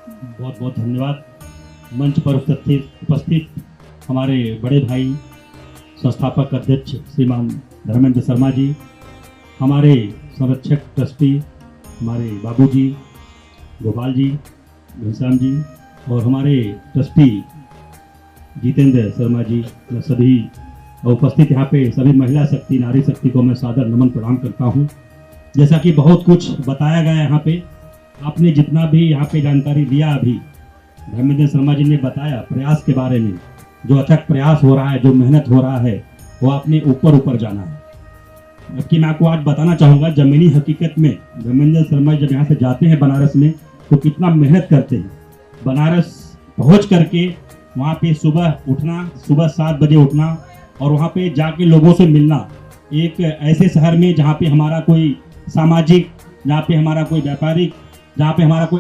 बहुत बहुत धन्यवाद। मंच पर उपस्थित हमारे बड़े भाई संस्थापक अध्यक्ष श्रीमान धर्मेंद्र शर्मा जी, हमारे संरक्षक ट्रस्टी हमारे बाबूजी गोपाल जी, घनश्याम जी, और हमारे ट्रस्टी जितेंद्र शर्मा जी, मैं सभी उपस्थित यहाँ पे सभी महिला शक्ति नारी शक्ति को मैं सादर नमन प्रणाम करता हूँ। जैसा कि बहुत कुछ बताया गया यहाँ पे, आपने जितना भी यहाँ पे जानकारी दिया, अभी धर्मेंद्र शर्मा जी ने बताया प्रयास के बारे में, जो अथक प्रयास हो रहा है, जो मेहनत हो रहा है, वो आपने ऊपर ऊपर जाना है। जबकि मैं आपको आज बताना चाहूँगा, जमीनी हकीकत में धर्मेंद्र शर्मा जब यहाँ से जाते हैं बनारस में तो कितना मेहनत करते हैं। बनारस पहुँच करके वहाँ पे सुबह उठना, सुबह 7 बजे उठना और वहाँ पे जाके लोगों से मिलना। एक ऐसे शहर में जहाँ पे हमारा कोई सामाजिक, जहाँ पे हमारा कोई व्यापारिक, जहाँ पे हमारा कोई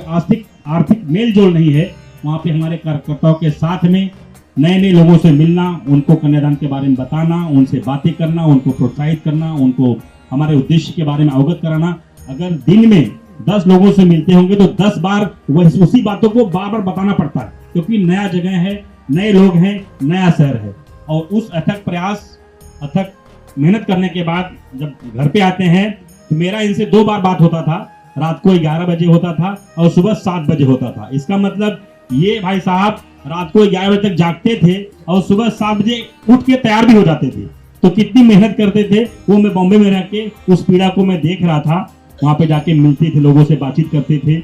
आर्थिक मेल जोल नहीं है, वहाँ पे हमारे कार्यकर्ताओं के साथ में नए नए लोगों से मिलना, उनको कन्यादान के बारे में बताना, उनसे बातें करना, उनको प्रोत्साहित करना, उनको हमारे उद्देश्य के बारे में अवगत कराना। अगर दिन में 10 लोगों से मिलते होंगे तो 10 बार वही उसी बातों को बार बार बताना पड़ता है, क्योंकि नया जगह है, नए लोग हैं, नया शहर है। और उस अथक प्रयास, अथक मेहनत करने के बाद जब घर पे आते हैं तो मेरा इनसे 2 बार बात होता था। रात को 11 बजे होता था और सुबह 7 बजे होता था। इसका मतलब ये भाई साहब रात को 11 बजे तक जागते थे और सुबह 7 बजे उठ के तैयार भी हो जाते थे। तो कितनी मेहनत करते थे वो मैं बॉम्बे में रह के उस पीड़ा को मैं देख रहा था। वहाँ पे जाके मिलते थे, लोगों से बातचीत करते थे।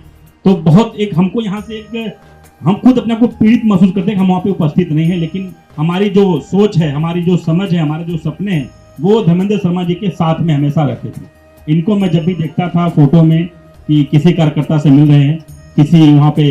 तो बहुत एक हमको यहाँ से एक हम खुद अपने को पीड़ित महसूस करते हैं कि हम वहाँ पे उपस्थित नहीं है, लेकिन हमारी जो सोच है, हमारी जो समझ है, हमारे जो सपने हैं, वो धर्मेंद्र शर्मा जी के साथ में हमेशा रहते थे। इनको मैं जब भी देखता था फोटो में कि किसी कार्यकर्ता से मिल रहे हैं, किसी वहाँ पे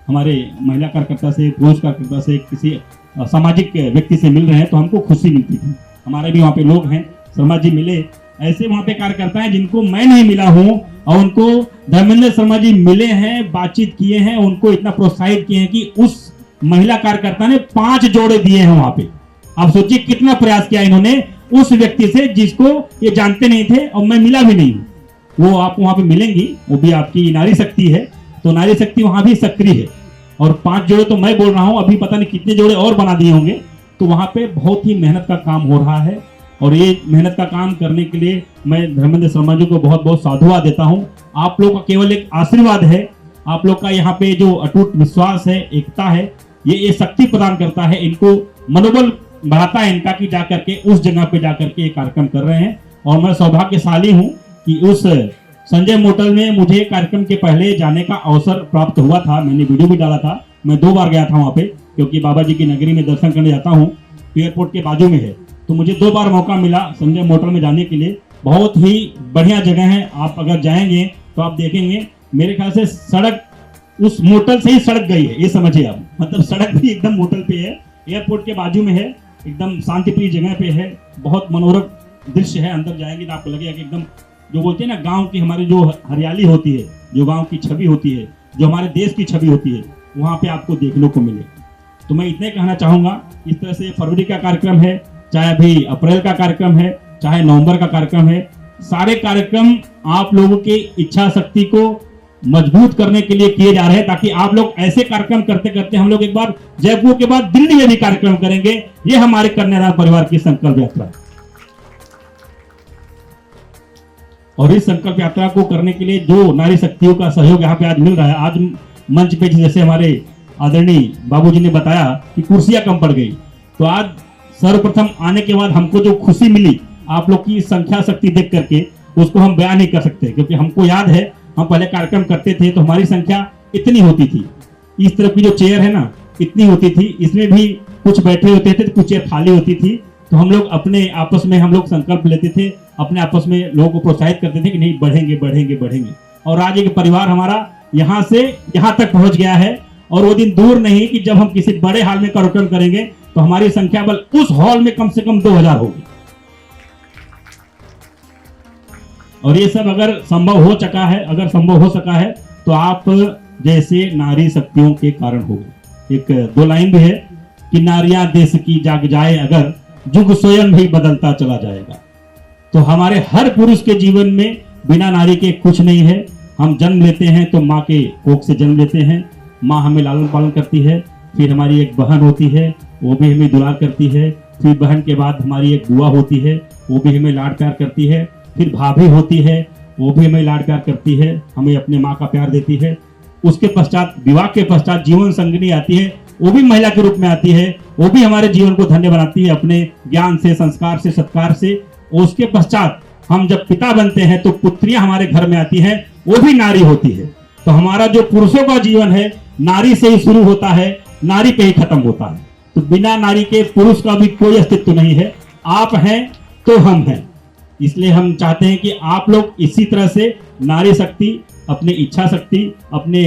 हमारे महिला कार्यकर्ता से, पुरुष कार्यकर्ता से, किसी सामाजिक व्यक्ति से मिल रहे हैं, तो हमको खुशी मिलती थी। हमारे भी वहाँ पे लोग हैं, शर्मा जी मिले, ऐसे वहाँ पे कार्यकर्ता हैं जिनको मैं नहीं मिला हूँ और उनको धर्मेंद्र शर्मा जी मिले हैं, बातचीत किए हैं, उनको इतना प्रोत्साहित किए हैं कि उस महिला कार्यकर्ता ने 5 जोड़े दिए हैं वहाँ पे। आप सोचिए कितना प्रयास किया इन्होंने उस व्यक्ति से जिसको ये जानते नहीं थे और मैं मिला भी नहीं हूँ। वो आप वहाँ पे मिलेंगी, वो भी आपकी नारी शक्ति है, तो नारी शक्ति वहाँ भी सक्रिय है। और 5 जोड़े तो मैं बोल रहा हूँ, अभी पता नहीं कितने जोड़े और बना दिए होंगे। तो वहाँ पे बहुत ही मेहनत का काम हो रहा है और ये मेहनत का काम करने के लिए मैं धर्मेंद्र शर्मा जी को बहुत बहुत साधुवाद देता हूँ। आप लोग का केवल एक आशीर्वाद है, आप लोग का यहाँ पे जो अटूट विश्वास है, एकता है, ये शक्ति प्रदान करता है, इनको मनोबल बढ़ाता है इनका कि जाकर के उस जगह पे जाकर के ये कार्यक्रम कर रहे हैं। और मैं सौभाग्यशाली हूँ कि उस संजय मोटल में मुझे कार्यक्रम के पहले जाने का अवसर प्राप्त हुआ था। मैंने वीडियो भी डाला था, मैं 2 बार गया था वहाँ पे, क्योंकि बाबा जी की नगरी में दर्शन करने जाता हूँ, एयरपोर्ट के बाजू में है। तो मुझे 2 बार मौका मिला संजय मोटल में जाने के लिए। बहुत ही बढ़िया जगह है, आप अगर जाएंगे तो आप देखेंगे, मेरे ख्याल से सड़क उस मोटल से ही सड़क गई है, ये समझिए आप। मतलब सड़क भी एकदम मोटल पे है, एयरपोर्ट के बाजू में है, एकदम शांतिप्रिय जगह पे है, बहुत मनोरम दृश्य है। अंदर जाएंगे तो आपको लगेगा कि एकदम जो बोलते हैं ना, गांव की हमारी जो हरियाली होती है, जो गांव की छवि होती है, जो हमारे देश की छवि होती है, वहाँ पे आपको देखने को मिले। तो मैं इतने कहना चाहूँगा, इस तरह से फरवरी का कार्यक्रम है, चाहे अभी अप्रैल का कार्यक्रम है, चाहे नवंबर का कार्यक्रम है, सारे कार्यक्रम आप लोगों की इच्छा शक्ति को मजबूत करने के लिए किए जा रहे हैं, ताकि आप लोग ऐसे कार्यक्रम करते करते हम लोग एक बार जयपुर के बाद दिल्ली में भी कार्यक्रम करेंगे। ये हमारे कन्यादान परिवार की संकल्प यात्रा है। और इस संकल्प यात्रा को करने के लिए जो नारी शक्तियों का सहयोग यहाँ पे आज मिल रहा है, आज मंच पे जैसे हमारे आदरणीय बाबूजी ने बताया कि कुर्सियां कम पड़ गई, तो आज सर्वप्रथम आने के बाद हमको जो खुशी मिली आप लोग की संख्या शक्ति देख करके, उसको हम बयान नहीं कर सकते। क्योंकि हमको याद है, हम पहले कार्यक्रम करते थे तो हमारी संख्या इतनी होती थी, इस तरफ की जो चेयर है ना इतनी होती थी, इसमें भी कुछ बैठे होते थे तो कुछ चेयर खाली होती थी। तो हम लोग अपने आपस में हम लोग संकल्प लेते थे, अपने आपस में लोगों को प्रोत्साहित करते थे कि नहीं, बढ़ेंगे बढ़ेंगे बढ़ेंगे। और आज एक परिवार हमारा यहाँ से यहाँ तक पहुंच गया है। और वो दिन दूर नहीं कि जब हम किसी बड़े हॉल में कार्यक्रम करेंगे तो हमारी संख्या बल उस हॉल में कम से कम 2000 होगी। और ये सब अगर संभव हो सका है, तो आप जैसे नारी शक्तियों के कारण होगा। एक 2 लाइन भी है कि नारियां देश की जाग जाए अगर, युग स्वयं भी बदलता चला जाएगा। तो हमारे हर पुरुष के जीवन में बिना नारी के कुछ नहीं है। हम जन्म लेते हैं तो माँ के कोख से जन्म लेते हैं, माँ हमें लालन पालन करती है, फिर हमारी एक बहन होती है, वो भी हमें दुलार करती है, फिर बहन के बाद हमारी एक बुआ होती है, वो भी हमें लाड प्यार करती है, फिर भाभी होती है, वो भी हमें लाड प्यार करती है, हमें अपने माँ का प्यार देती है। उसके पश्चात विवाह के पश्चात जीवन संगिनी आती है, वो भी महिला के रूप में आती है, वो भी हमारे जीवन को धन्य बनाती है अपने ज्ञान से, संस्कार से, सत्कार से। और उसके पश्चात हम जब पिता बनते हैं तो पुत्रियां हमारे घर में आती हैं, वो भी नारी होती है। तो हमारा जो पुरुषों का जीवन है नारी से ही शुरू होता है, नारी पे ही खत्म होता है। तो बिना नारी के पुरुष का भी कोई अस्तित्व नहीं है। आप हैं तो हम हैं। इसलिए हम चाहते हैं कि आप लोग इसी तरह से नारी शक्ति, अपने इच्छा शक्ति, अपने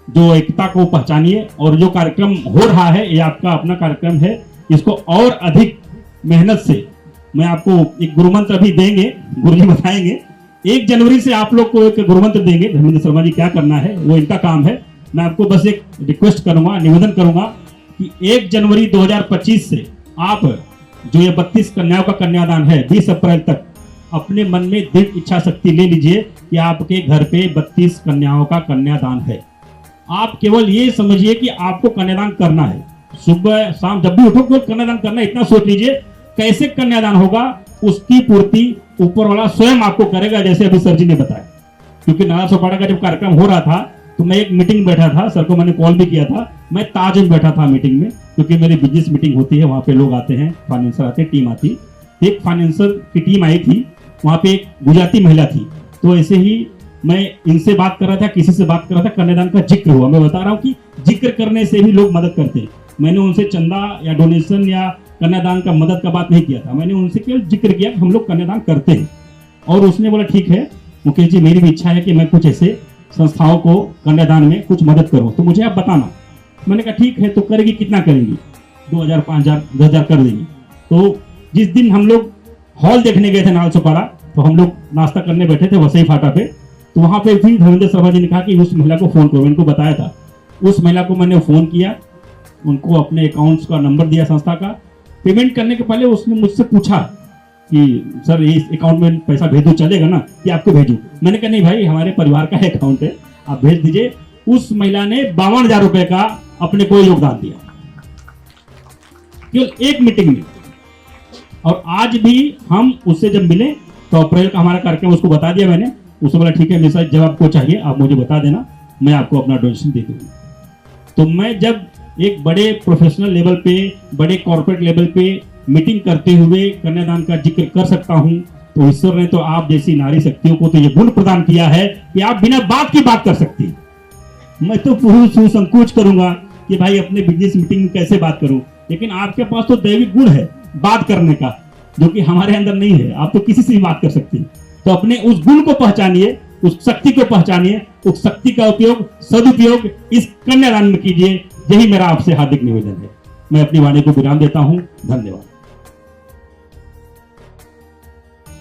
जो एकता को पहचानिए। और जो कार्यक्रम हो रहा है ये आपका अपना कार्यक्रम है, इसको और अधिक मेहनत से मैं आपको एक गुरुमंत्र अभी देंगे, गुरुजी बताएंगे। 1 जनवरी से आप लोग को एक गुरुमंत्र देंगे। धर्मेंद्र शर्मा जी क्या करना है वो इनका काम है। मैं आपको बस एक रिक्वेस्ट करूंगा, निवेदन करूंगा कि 1 जनवरी 2025 से आप जो ये 32 कन्याओं का कन्यादान है 20 अप्रैल तक अपने मन में दृढ़ इच्छा शक्ति ले लीजिए कि आपके घर पे 32 कन्याओं का कन्यादान है। आप केवल ये समझिए कि आपको कन्यादान करना है। सुबह शाम जब भी उठो केवल कन्यादान करना, इतना सोच लीजिए। कैसे कन्यादान होगा उसकी पूर्ति ऊपर वाला स्वयं आपको करेगा, जैसे अभी सर जी ने बताया। क्योंकि नाला सोपाड़ा का जब कार्यक्रम हो रहा था तो मैं एक मीटिंग बैठा था, सर को मैंने कॉल भी किया था, मैं ताज में बैठा था मीटिंग में, क्योंकि मेरी बिजनेस मीटिंग होती है, वहाँ पे लोग आते हैं, फाइनेंसर आते हैं, टीम आती। एक फाइनेंसर की टीम आई थी, वहाँ पे एक गुजराती महिला थी। तो ऐसे ही मैं इनसे बात कर रहा था, किसी से बात कर रहा था, कन्यादान का जिक्र हुआ। मैं बता रहा हूँ कि जिक्र करने से भी लोग मदद करते हैं। मैंने उनसे चंदा या डोनेशन या कन्यादान का मदद का बात नहीं किया था, मैंने उनसे केवल जिक्र किया कि हम लोग कन्यादान करते हैं। और उसने बोला ठीक है मुकेश जी, मेरी भी इच्छा है कि मैं कुछ ऐसे संस्थाओं को कन्यादान में कुछ मदद करूं, तो मुझे आप बताना। मैंने कहा ठीक है, तो करेगी, कितना करेंगी? 2000, 5000, 10,000 कर देंगी। तो जिस दिन हम लोग हॉल देखने गए थे नाल सोपाड़ा, तो हम लोग नाश्ता करने बैठे थे वसई फाटा पे, तो वहां पे फिर धर्मेंद्र शर्मा जी ने कहा कि उस महिला को फोन करो। इनको बताया था, उस महिला को मैंने फोन किया, उनको अपने अकाउंट्स का नंबर दिया संस्था का। पेमेंट करने के पहले उसने मुझसे पूछा कि सर इस अकाउंट में पैसा भेज दो, चलेगा ना, कि आपको भेजूं? मैंने कहा नहीं भाई, हमारे परिवार का अकाउंट है, आप भेज दीजिए। उस महिला ने 52,000 रुपए का अपने को योगदान दिया केवल एक मीटिंग में। और आज भी हम उससे जब मिले तो अप्रैल का हमारा कार्यक्रम उसको बता दिया मैंने। उसने बोला ठीक है मेरे साथ, जब आपको चाहिए आप मुझे बता देना, मैं आपको अपना डोनेशन दे दूंगा। तो मैं जब एक बड़े प्रोफेशनल लेवल पे, बड़े कॉर्पोरेट लेवल पे मीटिंग करते हुए कन्यादान का जिक्र कर सकता हूं, तो ईश्वर ने तो आप जैसी नारी शक्तियों को तो ये गुण प्रदान किया है कि आप बिना बात की बात कर सकती हैं। मैं तो पुरुष हूं, संकोच करूंगा कि भाई अपने बिजनेस मीटिंग में कैसे बात करूं, लेकिन आपके पास तो दैविक गुण है बात करने का, जो कि हमारे अंदर नहीं है। आप तो किसी से भी बात कर सकती हैं। तो अपने उस गुण को पहचानिए, उस शक्ति को पहचानिए, उस शक्ति का उपयोग, सदुपयोग इस कन्यादान में कीजिए। यही मेरा आपसे हार्दिक निवेदन है। मैं अपनी वाणी को विराम देता हूं। धन्यवाद।